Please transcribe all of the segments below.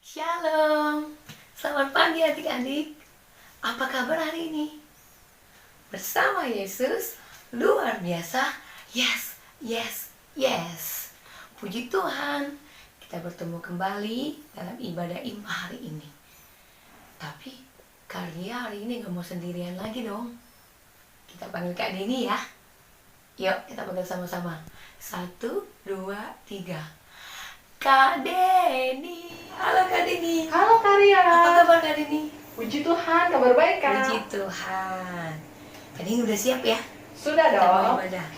Shalom, selamat pagi adik-adik. Apa kabar hari ini? Bersama Yesus, luar biasa. Yes, yes, yes. Puji Tuhan, kita bertemu kembali dalam ibadah imah hari ini. Tapi Karya hari ini gak mau sendirian lagi dong. Kita panggil Kak Dini ya. Yuk kita panggil sama-sama. 1, 2, 3. Kak Deni. Halo Kak Deni. Halo Karya. Apa kabar Kak Deni? Puji Tuhan, kabar baik Kak. Puji Tuhan. Kak Deni udah siap ya? Sudah Kita mau dong. ibadah.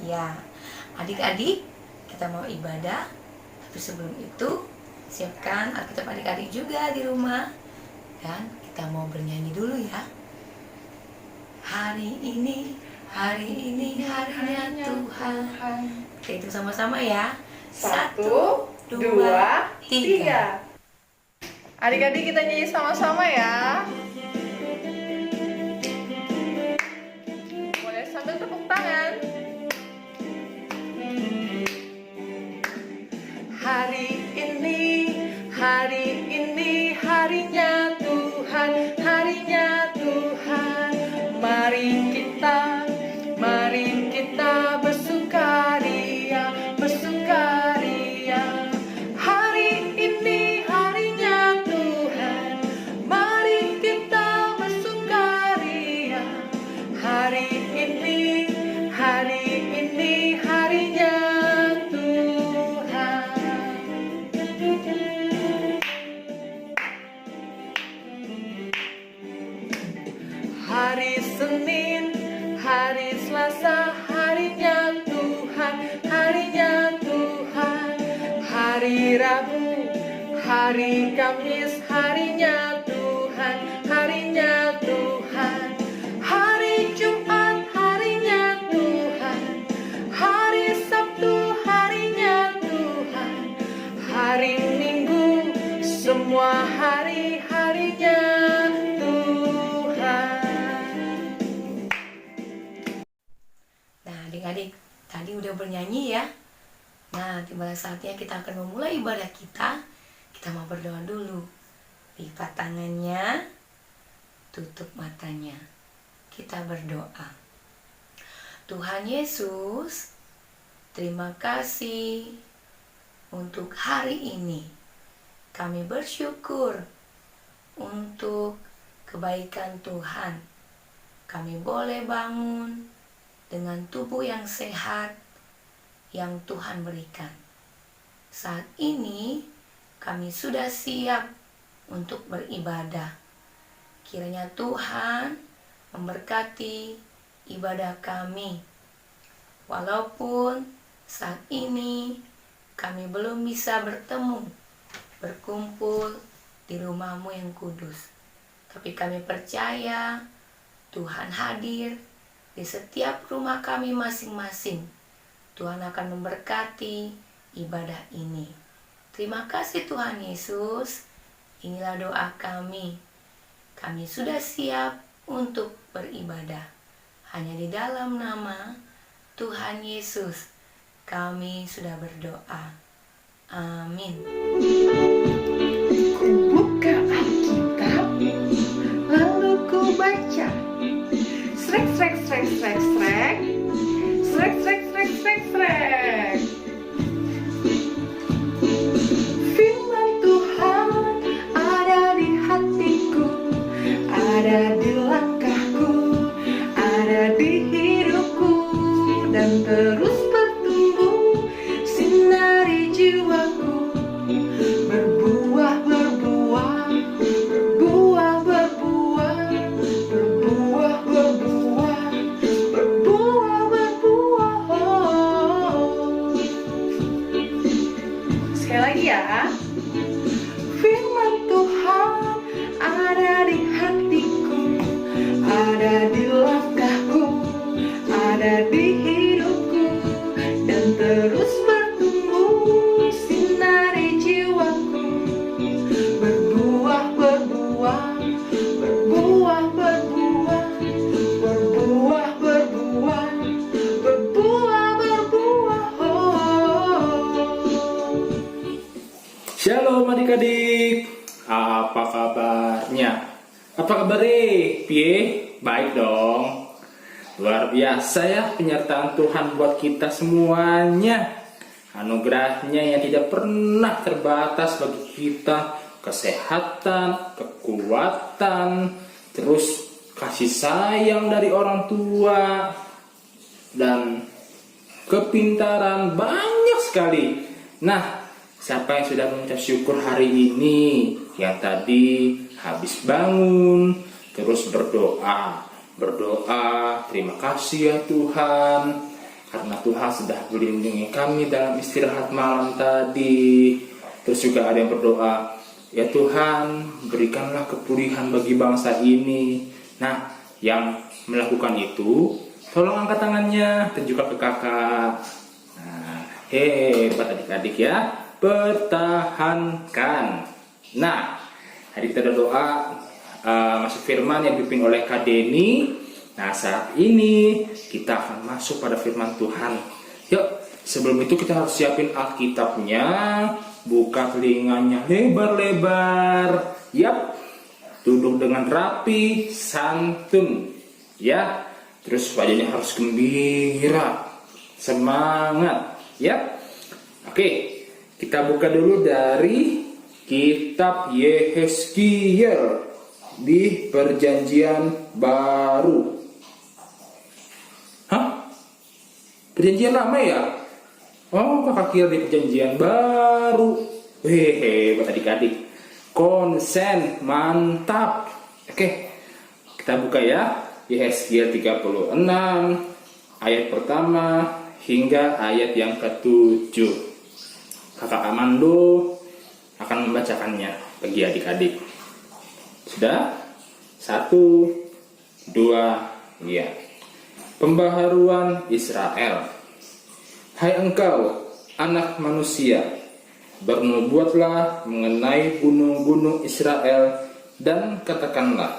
Ya. Adik-adik, kita mau ibadah. Tapi sebelum itu, siapkan Alkitab adik-adik juga di rumah. Dan kita mau bernyanyi dulu ya. Hari ini harinya Tuhan. Kita hitung sama-sama ya. 1, 2, 3. Adik-adik kita nyanyi sama-sama ya. Boleh sambil tepuk tangan. Hari ini harinya Tuhan, harinya Tuhan. Mari kita bersukaria, bersukaria. Hari ini harinya Tuhan, mari kita bersukaria. Hari ini harinya Tuhan. Hari Senin, hari Selasa, harinya Tuhan, harinya Tuhan. Hari Rabu, hari Kamis, harinya Tuhan, harinya Tuhan. Hari Jumat, harinya Tuhan. Hari Sabtu, harinya Tuhan. Hari Minggu, semua hari-harinya Tuhan. Nah adik-adik, tadi udah bernyanyi ya. Nah tiba saatnya kita akan memulai ibadah kita. Kita mau berdoa dulu. Lipat tangannya, tutup matanya. Kita berdoa. Tuhan Yesus, terima kasih untuk hari ini. Kami bersyukur untuk kebaikan Tuhan. Kami boleh bangun dengan tubuh yang sehat yang Tuhan berikan. Saat ini kami sudah siap untuk beribadah. Kiranya Tuhan memberkati ibadah kami. Walaupun saat ini kami belum bisa berkumpul di rumah-Mu yang kudus. Tapi kami percaya Tuhan hadir di setiap rumah kami masing-masing. Tuhan akan memberkati ibadah ini. Terima kasih Tuhan Yesus. Inilah doa kami. Kami sudah siap untuk beribadah. Hanya di dalam nama Tuhan Yesus kami sudah berdoa. Amin. Ku buka Alkitab, lalu ku baca. Srek, srek, srek, srek, srek. Srek, srek, srek, srek, srek. Firman Tuhan ada di hatiku, ada di langkahku, ada di hidupku, dan terus bertumbuh sinari jiwaku. Shalom adik-adik, apa kabarnya? Apa kabar Pie? Baik dong. Luar biasa ya penyertaan Tuhan buat kita semuanya. Anugerahnya yang tidak pernah terbatas bagi kita. Kesehatan, kekuatan, terus kasih sayang dari orang tua, dan kepintaran banyak sekali. Nah, siapa yang sudah mengucap syukur hari ini? Yang tadi habis bangun, terus berdoa, terima kasih ya Tuhan, karena Tuhan sudah melindungi kami dalam istirahat malam tadi. Terus juga ada yang berdoa, ya Tuhan, berikanlah kepulihan bagi bangsa ini. Nah, yang melakukan itu, tolong angkat tangannya, tunjukkan ke kakak. Nah, hebat adik-adik ya. Pertahankan. Nah, hari kita ada doa masuk firman yang dipimpin oleh Kak Deni. Nah, saat ini kita akan masuk pada firman Tuhan. Yuk, sebelum itu kita harus siapin Alkitabnya, buka telinganya lebar-lebar. Yap, duduk dengan rapi, santun. Ya, terus wajahnya harus gembira, semangat. Ya, oke. Kita buka dulu dari kitab Yehezkiel di Perjanjian Baru. Hah? Perjanjian lama ya? Oh, kakak kira di Perjanjian Baru. Hebat adik-adik. Konsen, mantap. Oke, kita buka ya. Yehezkiel 36 ayat pertama hingga ayat yang ke-7. Kakak Amando akan membacakannya bagi adik-adik. Sudah? 1, 2, ya. Pembaharuan Israel. Hai engkau, anak manusia, bernubuatlah mengenai gunung-gunung Israel dan katakanlah,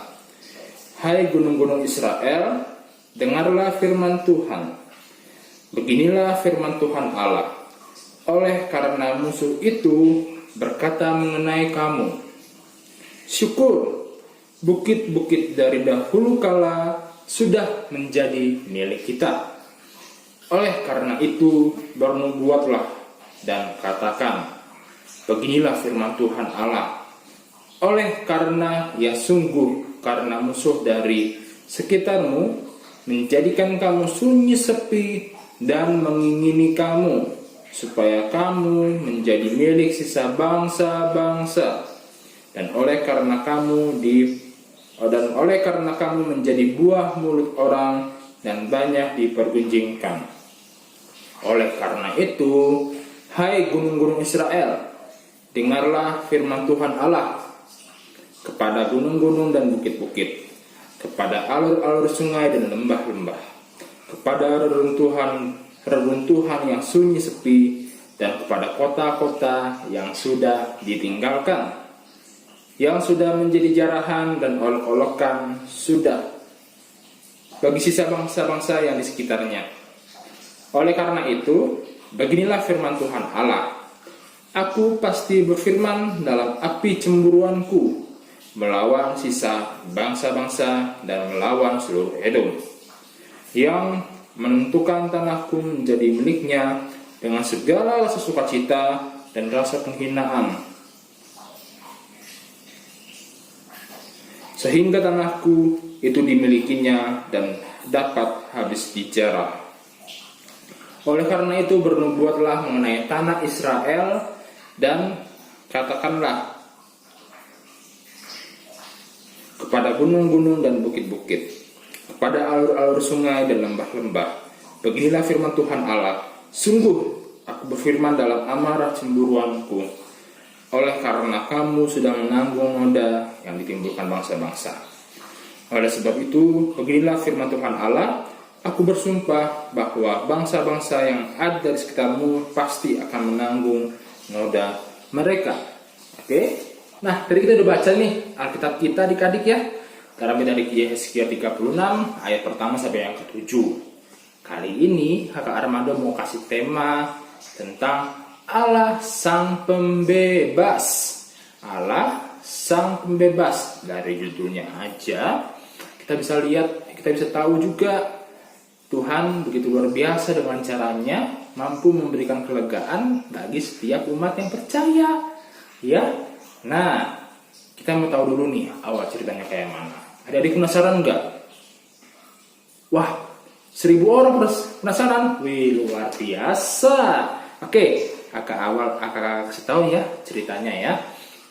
hai gunung-gunung Israel, dengarlah firman Tuhan. Beginilah firman Tuhan Allah. Oleh karena musuh itu berkata mengenai kamu, syukur, bukit-bukit dari dahulu kala sudah menjadi milik kita. Oleh karena itu bernubuatlah dan katakan, beginilah firman Tuhan Allah. Oleh karena ya sungguh karena musuh dari sekitarmu menjadikan kamu sunyi sepi dan mengingini kamu, supaya kamu menjadi milik sisa bangsa-bangsa, dan oleh karena kamu menjadi buah mulut orang dan banyak dipergunjingkan. Oleh karena itu, hai gunung-gunung Israel, dengarlah firman Tuhan Allah. Kepada gunung-gunung dan bukit-bukit, kepada alur-alur sungai dan lembah-lembah, kepada reruntuhan yang sunyi sepi, dan kepada kota-kota yang sudah ditinggalkan, yang sudah menjadi jarahan dan olok-olokan sudah bagi sisa bangsa-bangsa yang di sekitarnya. Oleh karena itu, beginilah firman Tuhan Allah. Aku pasti berfirman dalam api cemburuanku, melawan sisa bangsa-bangsa dan melawan seluruh Edom, yang menentukan tanahku menjadi miliknya dengan segala rasa sukacita dan rasa penghinaan, sehingga tanahku itu dimilikinya dan dapat habis dijarah. Oleh karena itu bernubuatlah mengenai tanah Israel dan katakanlah kepada gunung-gunung dan bukit-bukit, kepada alur-alur sungai dan lembah-lembah, beginilah firman Tuhan Allah. Sungguh aku berfirman dalam amarah cemburuanku, oleh karena kamu sudah menanggung noda yang ditimbulkan bangsa-bangsa. Oleh sebab itu, beginilah firman Tuhan Allah, aku bersumpah bahwa bangsa-bangsa yang ada di sekitarmu pasti akan menanggung noda mereka. Oke? Nah, tadi kita udah baca nih Alkitab kita adik-adik ya. Kami dari Yehezkiel 36 ayat pertama sampai yang ke-7. Kali ini kakak Armando mau kasih tema tentang Allah sang pembebas. Allah sang pembebas. Dari judulnya aja kita bisa lihat, kita bisa tahu juga Tuhan begitu luar biasa dengan caranya mampu memberikan kelegaan bagi setiap umat yang percaya. Ya. Nah, kita mau tahu dulu nih awal ceritanya kayak mana. Adik-adik penasaran nggak? Wah, 1000 orang penasaran? Wih, luar biasa. Oke, kakak kasih tahu ya ceritanya ya.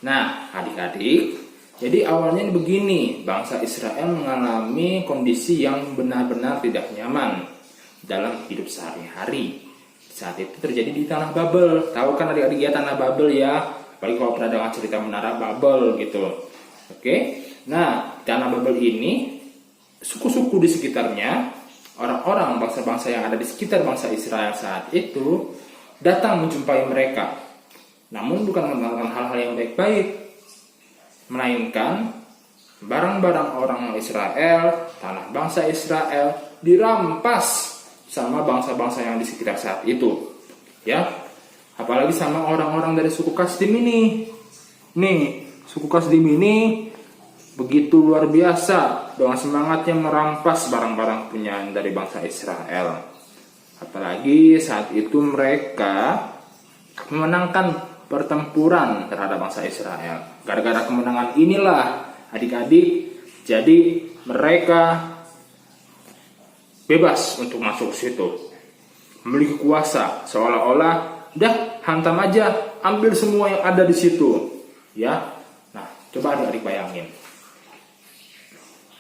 Nah, adik-adik, jadi awalnya begini, bangsa Israel mengalami kondisi yang benar-benar tidak nyaman dalam hidup sehari-hari. Saat itu terjadi di Tanah Babel. Tahu kan adik-adik ya Tanah Babel ya? Apalagi kalau pernah dengar cerita Menara Babel gitu. Oke, nah Tanah Babel ini suku-suku di sekitarnya, orang-orang bangsa-bangsa yang ada di sekitar bangsa Israel saat itu datang menjumpai mereka. Namun bukan melakukan hal-hal yang baik-baik, melainkan barang-barang orang Israel, tanah bangsa Israel dirampas sama bangsa-bangsa yang di sekitar saat itu. Ya, apalagi sama orang-orang dari suku Kasdim ini. Nih, suku Kasdim ini begitu luar biasa dengan semangatnya merampas barang-barang punyaan dari bangsa Israel. Apalagi saat itu mereka memenangkan pertempuran terhadap bangsa Israel. Gara-gara kemenangan inilah adik-adik, jadi mereka bebas untuk masuk situ, memiliki kuasa, seolah-olah dah hantam aja, ambil semua yang ada di situ. Ya, nah coba adik-adik bayangin.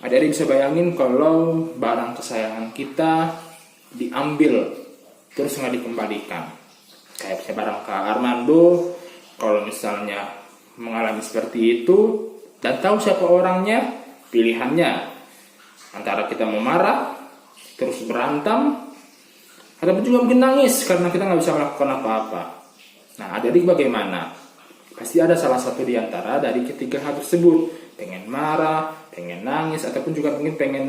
Adik-adik bisa bayangin kalau barang kesayangan kita diambil terus nggak dikembalikan. Kayak barang Kak Armando, kalau misalnya mengalami seperti itu dan tahu siapa orangnya, pilihannya antara kita mau marah, terus berantem, ataupun juga mungkin nangis karena kita nggak bisa melakukan apa-apa. Nah, adik-adik bagaimana? Pasti ada salah satu di antara dari ketiga hal tersebut. Pengen marah, pengen nangis, ataupun juga mungkin pengen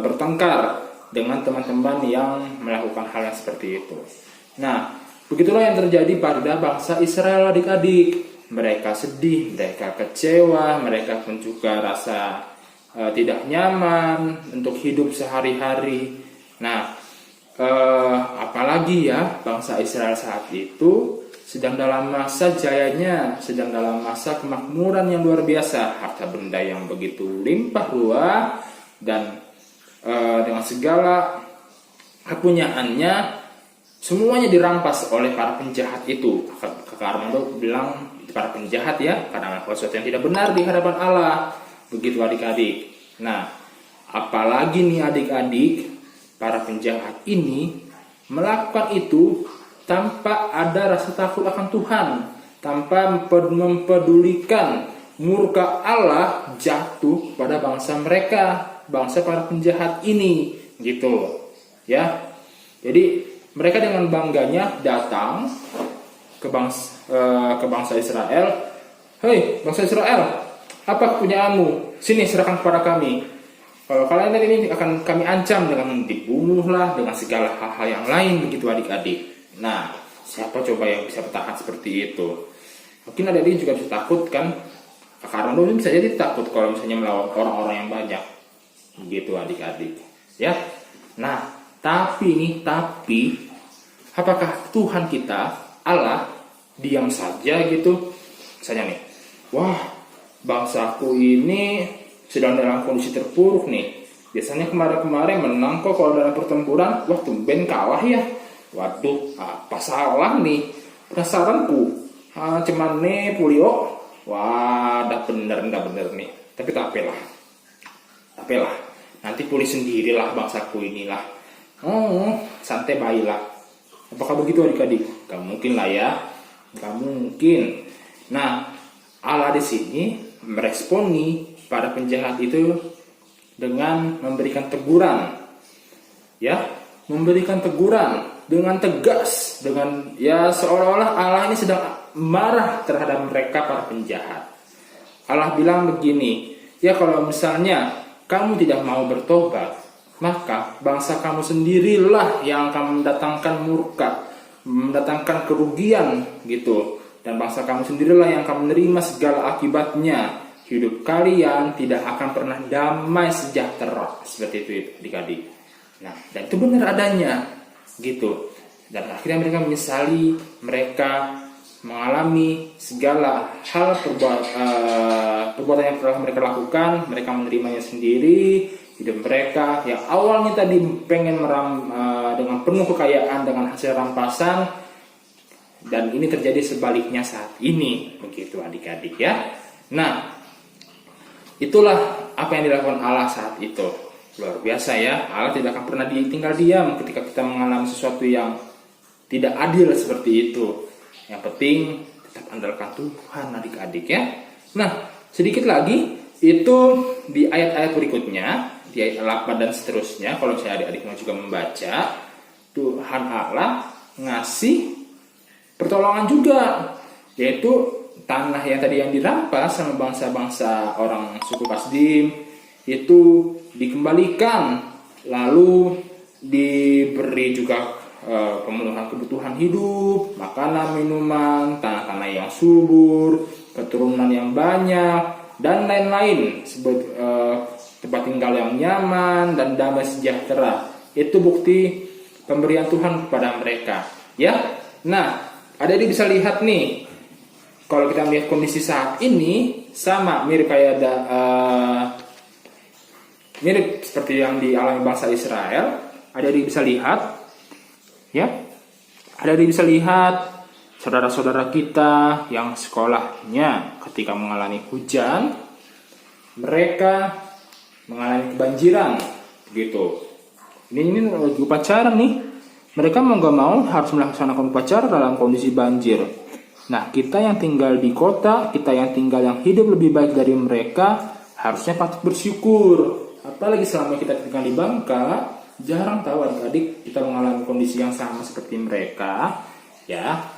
bertengkar dengan teman-teman yang melakukan hal yang seperti itu. Nah, begitulah yang terjadi pada bangsa Israel adik-adik. Mereka sedih, mereka kecewa, mereka pun juga rasa tidak nyaman untuk hidup sehari-hari. Nah, apalagi ya bangsa Israel saat itu sedang dalam masa jayanya, sedang dalam masa kemakmuran yang luar biasa, harta benda yang begitu limpah ruah dan dengan segala kepunyaannya semuanya dirampas oleh para penjahat itu. Kakak Armando bilang itu para penjahat ya, karena melakukan sesuatu yang tidak benar di hadapan Allah. Begitu adik-adik. Nah, apalagi nih adik-adik, para penjahat ini melakukan itu tanpa ada rasa takut akan Tuhan, tanpa mempedulikan murka Allah jatuh pada bangsa mereka, bangsa para penjahat ini, gitu ya. Jadi mereka dengan bangganya datang ke bangsa Israel. Hei bangsa Israel, apa kepunyaanmu? Sini serahkan kepada kami. Kalau kalian ini akan kami ancam dengan dibunuhlah, dengan segala hal-hal yang lain, begitu adik-adik. Nah, siapa coba yang bisa bertahan seperti itu? Mungkin adik-adik juga bisa takut kan? Karena dulu bisa jadi takut kalau misalnya melawan orang-orang yang banyak, begitu adik-adik. Ya. Nah, tapi apakah Tuhan kita, Allah, diam saja gitu? Misalnya nih, wah, bangsaku ini sedang dalam kondisi terpuruk nih. Biasanya kemarin-kemarin menang kok kalau dalam pertempuran, wah tumben kalah ya. Waduh, apa salah nih? Penasaranku, cuman nih Pulio, wah, dah bener nih. Tapi tak apalah, nanti pulih sendirilah bangsaku inilah. Santai baiklah. Apakah begitu adik-adik? Gak mungkin lah ya. Gak mungkin. Nah, Allah di sini meresponi para penjahat itu dengan memberikan teguran. Ya, memberikan teguran dengan tegas, dengan ya seolah-olah Allah ini sedang marah terhadap mereka para penjahat. Allah bilang begini, ya kalau misalnya kamu tidak mau bertobat, maka bangsa kamu sendirilah yang akan mendatangkan murka. mendatangkan kerugian gitu. Dan bangsa kamu sendirilah yang akan menerima segala akibatnya. Hidup kalian tidak akan pernah damai sejahtera. Seperti itu adik-adik. Nah, dan itu benar adanya gitu. Dan akhirnya mereka menyesali, mereka mengalami segala hal perbuatan yang telah mereka lakukan. Mereka menerimanya sendiri. Hidup mereka yang awalnya tadi pengen dengan penuh kekayaan, dengan hasil rampasan, dan ini terjadi sebaliknya saat ini, begitu adik-adik ya. Nah, itulah apa yang dilakukan Allah saat itu. Luar biasa ya, Allah tidak akan pernah tinggal diam ketika kita mengalami sesuatu yang tidak adil seperti itu. Yang penting tetap andalkan Tuhan adik-adik ya. Nah, sedikit lagi itu di ayat-ayat berikutnya, di ayat 8 dan seterusnya, kalau saya adik-adik mau juga membaca, Tuhan Allah ngasih pertolongan juga, yaitu tanah yang tadi yang dirampas sama bangsa-bangsa orang suku Kasdim itu dikembalikan, lalu diberi juga pemenuhan kebutuhan hidup, makanan, minuman, tanah-tanah yang subur, keturunan yang banyak, dan lain-lain, tempat tinggal yang nyaman dan damai sejahtera. Itu bukti pemberian Tuhan kepada mereka ya. Nah, adik-adik bisa lihat nih, kalau kita melihat kondisi saat ini sama mirip kayak mirip seperti yang dialami bangsa Israel. Adik-adik bisa lihat ya, adik-adik bisa lihat saudara-saudara kita yang sekolahnya ketika mengalami hujan, mereka mengalami kebanjiran gitu. Ini lagi upacara nih. Mereka mau gak mau harus melaksanakan upacara dalam kondisi banjir. Nah, kita yang tinggal di kota, kita yang hidup lebih baik dari mereka, harusnya patut bersyukur. Apalagi selama kita tinggal di Bangka, jarang tahu adik-adik kita mengalami kondisi yang sama seperti mereka. Ya,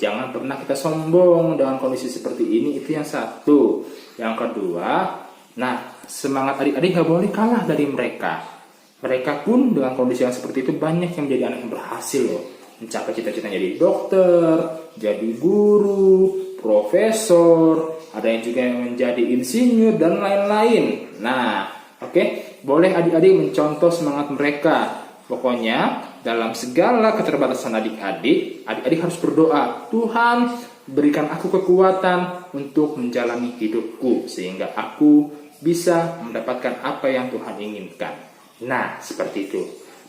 jangan pernah kita sombong dengan kondisi seperti ini. Itu yang satu. Yang kedua, nah, semangat adik-adik gak boleh kalah dari mereka. Mereka pun dengan kondisi yang seperti itu banyak yang menjadi anak yang berhasil loh. Mencapai cita-citanya jadi dokter, jadi guru, profesor, ada yang juga yang menjadi insinyur dan lain-lain. Nah, oke, boleh adik-adik mencontoh semangat mereka. Pokoknya dalam segala keterbatasan adik-adik harus berdoa, Tuhan berikan aku kekuatan untuk menjalani hidupku sehingga aku bisa mendapatkan apa yang Tuhan inginkan. Nah, seperti itu.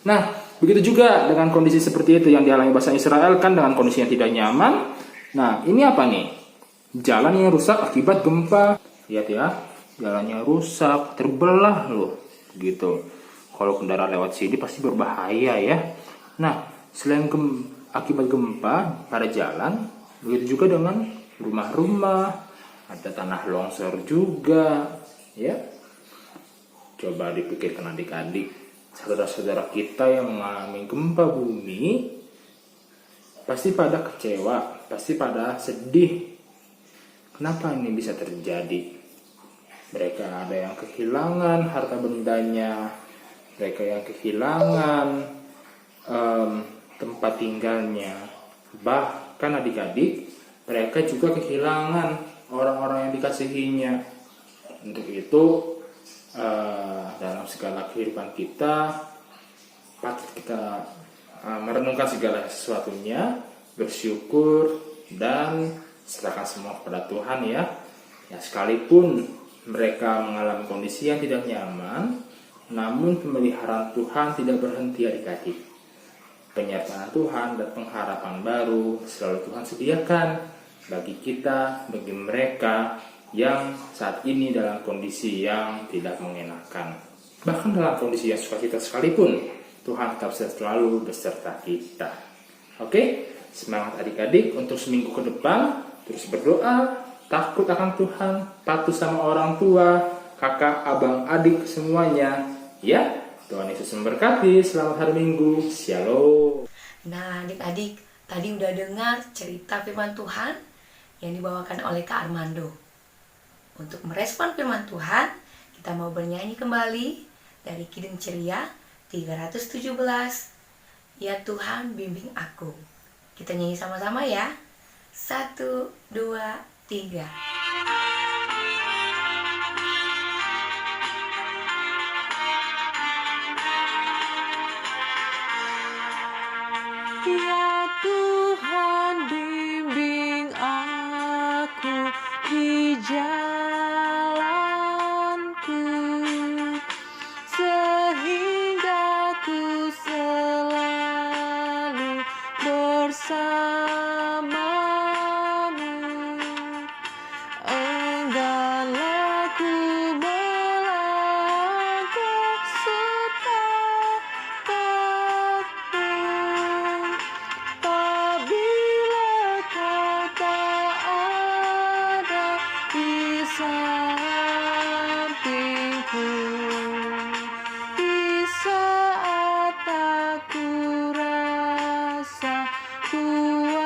Nah, begitu juga dengan kondisi seperti itu yang dialami bangsa Israel kan dengan kondisi yang tidak nyaman. Nah, ini apa nih? Jalan yang rusak akibat gempa. Lihat ya, jalannya rusak, terbelah loh, gitu. Kalau kendaraan lewat sini pasti berbahaya ya. Nah, selain akibat gempa pada jalan, begitu juga dengan rumah-rumah, ada tanah longsor juga, ya. Coba dipikirkan adik-adik, saudara-saudara kita yang mengalami gempa bumi pasti pada kecewa, pasti pada sedih. Kenapa ini bisa terjadi? Mereka ada yang kehilangan harta bendanya, mereka yang kehilangan tempat tinggalnya. Bahkan adik-adik, mereka juga kehilangan orang-orang yang dikasihinya. Untuk itu, dalam segala kehidupan kita patut kita merenungkan segala sesuatunya, bersyukur dan serahkan semua kepada Tuhan ya. Ya, sekalipun mereka mengalami kondisi yang tidak nyaman, namun pemeliharaan Tuhan tidak berhenti adik-adik. Penyertaan Tuhan dan pengharapan baru selalu Tuhan sediakan bagi kita, bagi mereka yang saat ini dalam kondisi yang tidak mengenakan. Bahkan dalam kondisi yang sukacita sekalipun, Tuhan tetap selalu beserta kita. Oke, semangat adik-adik untuk seminggu ke depan. Terus berdoa, takut akan Tuhan, patuh sama orang tua, kakak, abang, adik semuanya. Ya, Tuhan Yesus memberkati. Selamat hari Minggu. Shalom. Nah, adik-adik, tadi udah dengar cerita firman Tuhan yang dibawakan oleh Kak Armando. Untuk merespon firman Tuhan, kita mau bernyanyi kembali dari Kidung Ceria 317. Ya Tuhan, bimbing aku. Kita nyanyi sama-sama ya. 1, 2, 3. Ya Tuhan, bimbing aku di jalanku, sehingga ku selalu bersamamu. Engganlah ku melangkah setapakmu, apabila kau tak ada di sampingku, di saat aku rasa kuasamu.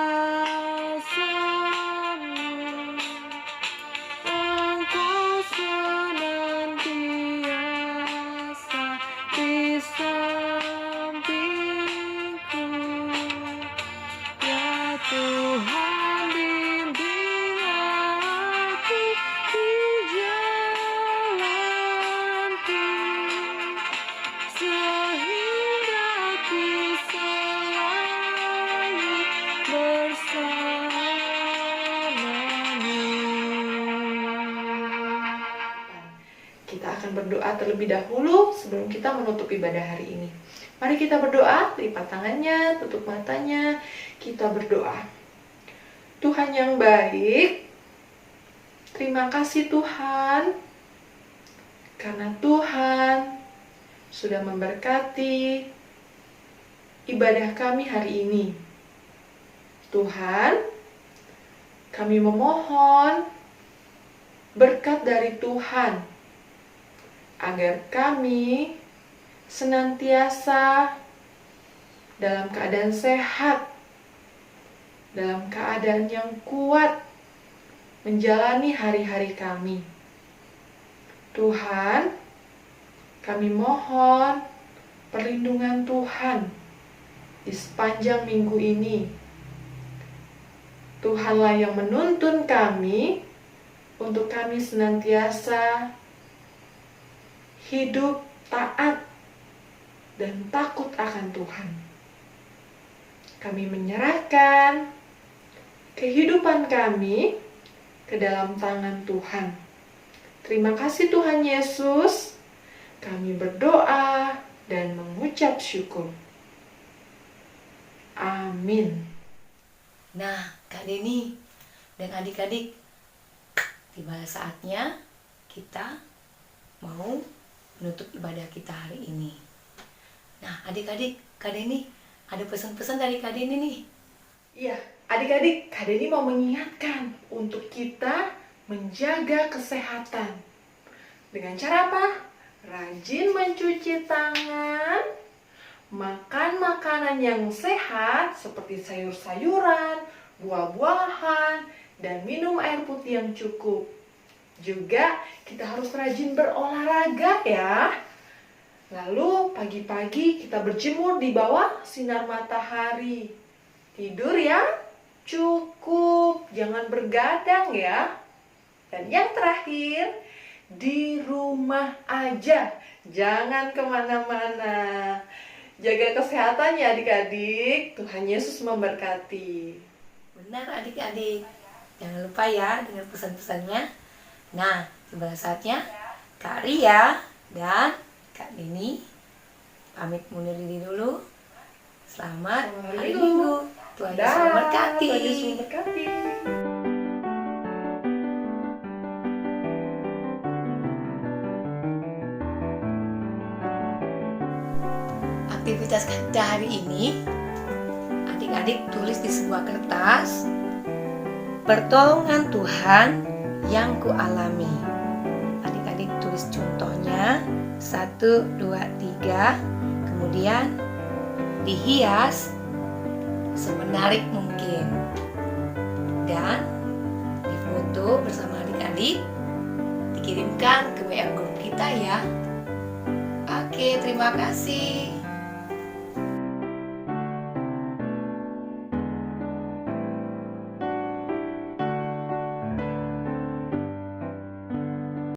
Engkau senantiasa di sampingku. Ya Tuhan, bimbing aku di jalanku, sehingga ku selalu bersamamu. Kita akan berdoa terlebih dahulu sebelum kita menutup ibadah hari ini. Mari kita berdoa, lipat tangannya, tutup matanya, kita berdoa. Tuhan yang baik, terima kasih Tuhan, karena Tuhan sudah memberkati ibadah kami hari ini. Tuhan, kami memohon berkat dari Tuhan, agar kami senantiasa dalam keadaan sehat, dalam keadaan yang kuat, menjalani hari-hari kami. Tuhan, kami mohon perlindungan Tuhan di sepanjang minggu ini. Tuhanlah yang menuntun kami untuk kami senantiasa hidup taat dan takut akan Tuhan. Kami menyerahkan kehidupan kami ke dalam tangan Tuhan. Terima kasih Tuhan Yesus. Kami berdoa dan mengucap syukur. Amin. Nah, Kak Deni dan adik-adik, tiba saatnya kita mau menutup ibadah kita hari ini. Nah, adik-adik, Kak Deni, ada pesan-pesan dari Kak Deni nih. Iya, adik-adik, Kak Deni mau mengingatkan untuk kita menjaga kesehatan. Dengan cara apa? Rajin mencuci tangan, makan makanan yang sehat seperti sayur-sayuran, buah-buahan, dan minum air putih yang cukup. Juga kita harus rajin berolahraga ya. Lalu pagi-pagi kita berjemur di bawah sinar matahari. Tidur ya, cukup, jangan bergadang ya. Dan yang terakhir, di rumah aja, jangan kemana-mana. Jaga kesehatan ya adik-adik, Tuhan Yesus memberkati. Benar adik-adik, jangan lupa ya dengan pesan-pesannya. Nah, tiba saatnya Kak Ria dan Kak Deni pamit undur diri dulu. Selamat hari Minggu. Tuhan Yesus memberkati. Tuhan Yesus memberkati. Aktivitas kita hari ini, adik-adik tulis di sebuah kertas, pertolongan Tuhan yang kualami. Adik-adik tulis contohnya 1, 2, 3, kemudian dihias semenarik mungkin dan difoto bersama adik-adik, dikirimkan ke WA grup kita ya. Oke, terima kasih.